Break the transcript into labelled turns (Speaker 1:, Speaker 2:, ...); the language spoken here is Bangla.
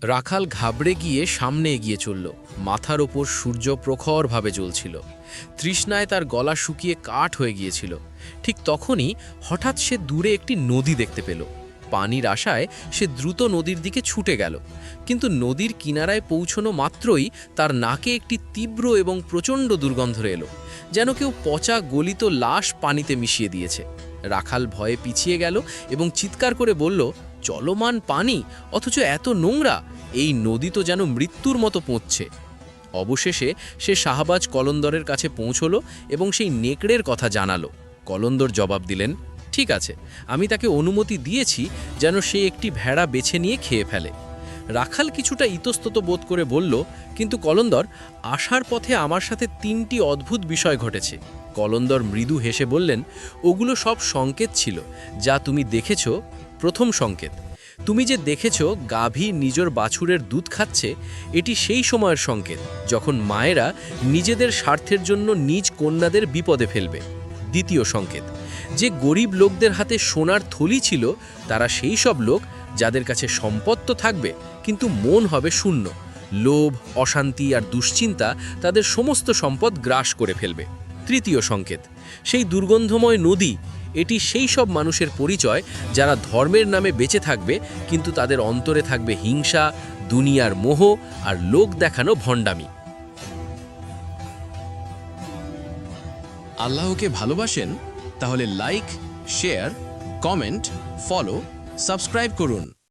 Speaker 1: রাখাল ঘাবড়ে গিয়ে সামনে এগিয়ে চলল। মাথার ওপর সূর্য প্রখরভাবে জ্বলছিল। তৃষ্ণায় তার গলা শুকিয়ে কাঠ হয়ে গিয়েছিল। ঠিক তখনই হঠাৎ সে দূরে একটি নদী দেখতে পেল। পানির আশায় সে দ্রুত নদীর দিকে ছুটে গেল, কিন্তু নদীর কিনারায় পৌঁছনো মাত্রই তার নাকে একটি তীব্র এবং প্রচণ্ড দুর্গন্ধ এলো, যেন কেউ পচা গলিত লাশ পানিতে মিশিয়ে দিয়েছে। রাখাল ভয়ে পিছিয়ে গেল এবং চিৎকার করে বলল, চলমান পানি, অথচ এত নোংরা! এই নদী তো যেন মৃত্যুর মতো পৌঁছছে। অবশেষে সে শাহবাজ কলন্দরের কাছে পৌঁছল এবং সেই নেকড়ের কথা জানালো। কলন্দর জবাব দিলেন, ঠিক আছে, আমি তাকে অনুমতি দিয়েছি যেন সে একটি ভেড়া বেছে নিয়ে খেয়ে ফেলে। রাখাল কিছুটা ইতস্তত বোধ করে বলল, কিন্তু কলন্দর, আসার পথে আমার সাথে ৩টি অদ্ভুত বিষয় ঘটেছে। কলন্দর মৃদু হেসে বললেন, ওগুলো সব সংকেত ছিল যা তুমি দেখেছ। প্রথম সংকেত, তুমি যে দেখেছ গাভী নিজের বাছুরের দুধ খাচ্ছে, এটি সেই সময়ের সংকেত যখন মায়েরা নিজেদের স্বার্থের জন্য নিজ কন্যাদের বিপদে ফেলবে। দ্বিতীয় সংকেত, যে গরিব লোকদের হাতে সোনার থলি ছিল, তারা সেই সব লোক যাদের কাছে সম্পদ তো থাকবে, কিন্তু মন হবে শূন্য। লোভ, অশান্তি আর দুশ্চিন্তা তাদের সমস্ত সম্পদ গ্রাস করে ফেলবে। তৃতীয় সংকেত, সেই দুর্গন্ধময় নদী, এটি সেই সব মানুষের পরিচয় যারা ধর্মের নামে বেঁচে থাকবে, কিন্তু তাদের অন্তরে থাকবে হিংসা, দুনিয়ার মোহ আর লোক দেখানো ভণ্ডামি।
Speaker 2: আল্লাহকে ভালোবাসেন? তাহলে like, share, comment, follow, subscribe করুন।